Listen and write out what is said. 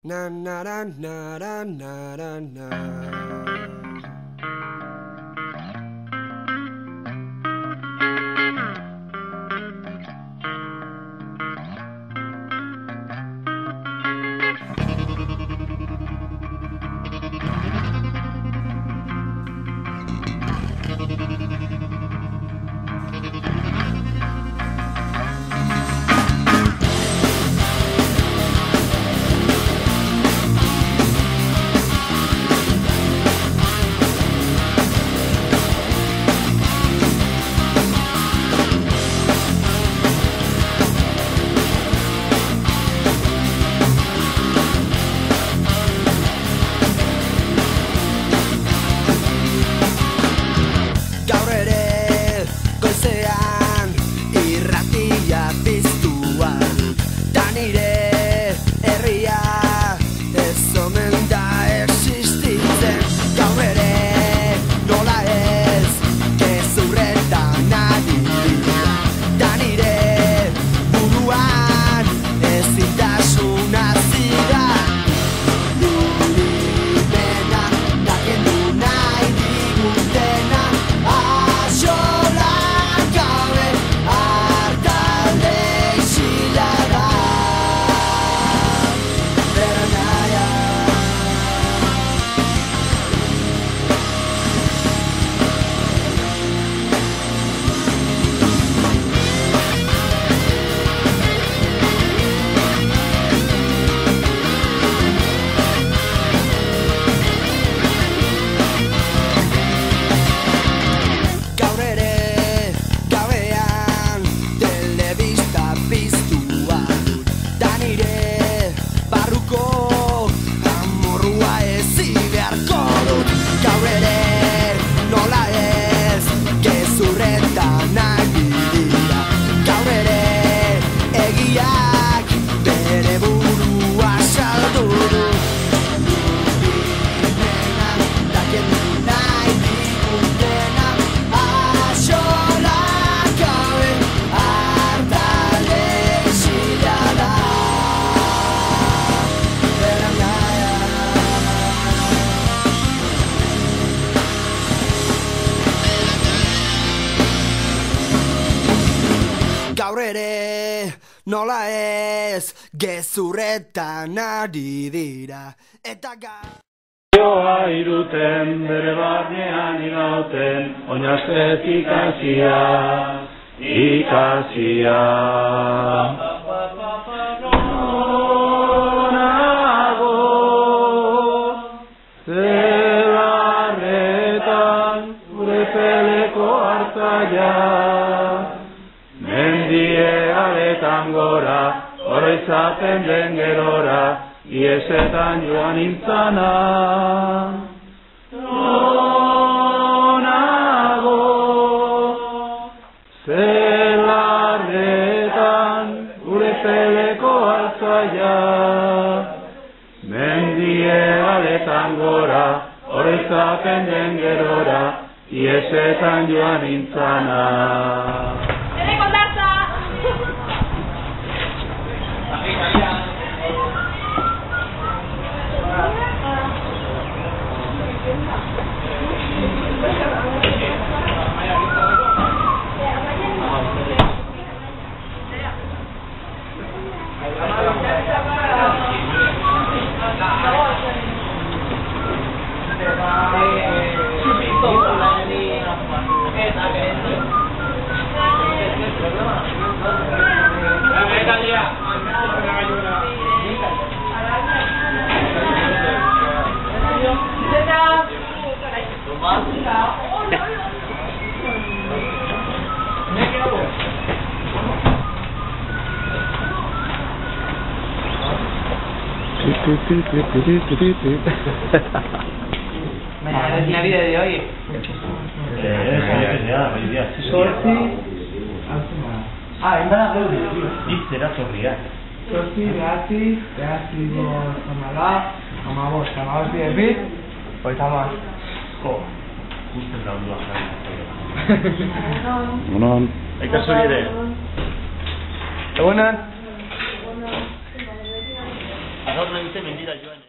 Na na na na na na na na. Gaur ere nola ez gezurretan ari dira eta Joa iruten bere barnean igauten oinaztez ikasia Nonago zelarretan gure peleko hartzaia Mendiearetan gora, oroizaten den gerora, iesetan joan intzana. Nonago, zelarretan gure peleko altzaia. Mendiearetan gora, oroizaten den gerora, iesetan joan intzana. Mañana es Navidad de hoy. Sorti. En bada gaude. Itzera zorria. Sorti, behatzi amala, amabost bit, hogeita hamar. Gusten daudua jarri. Egunon. Aikasori ere. Egunon. Adorno beste mendira joan.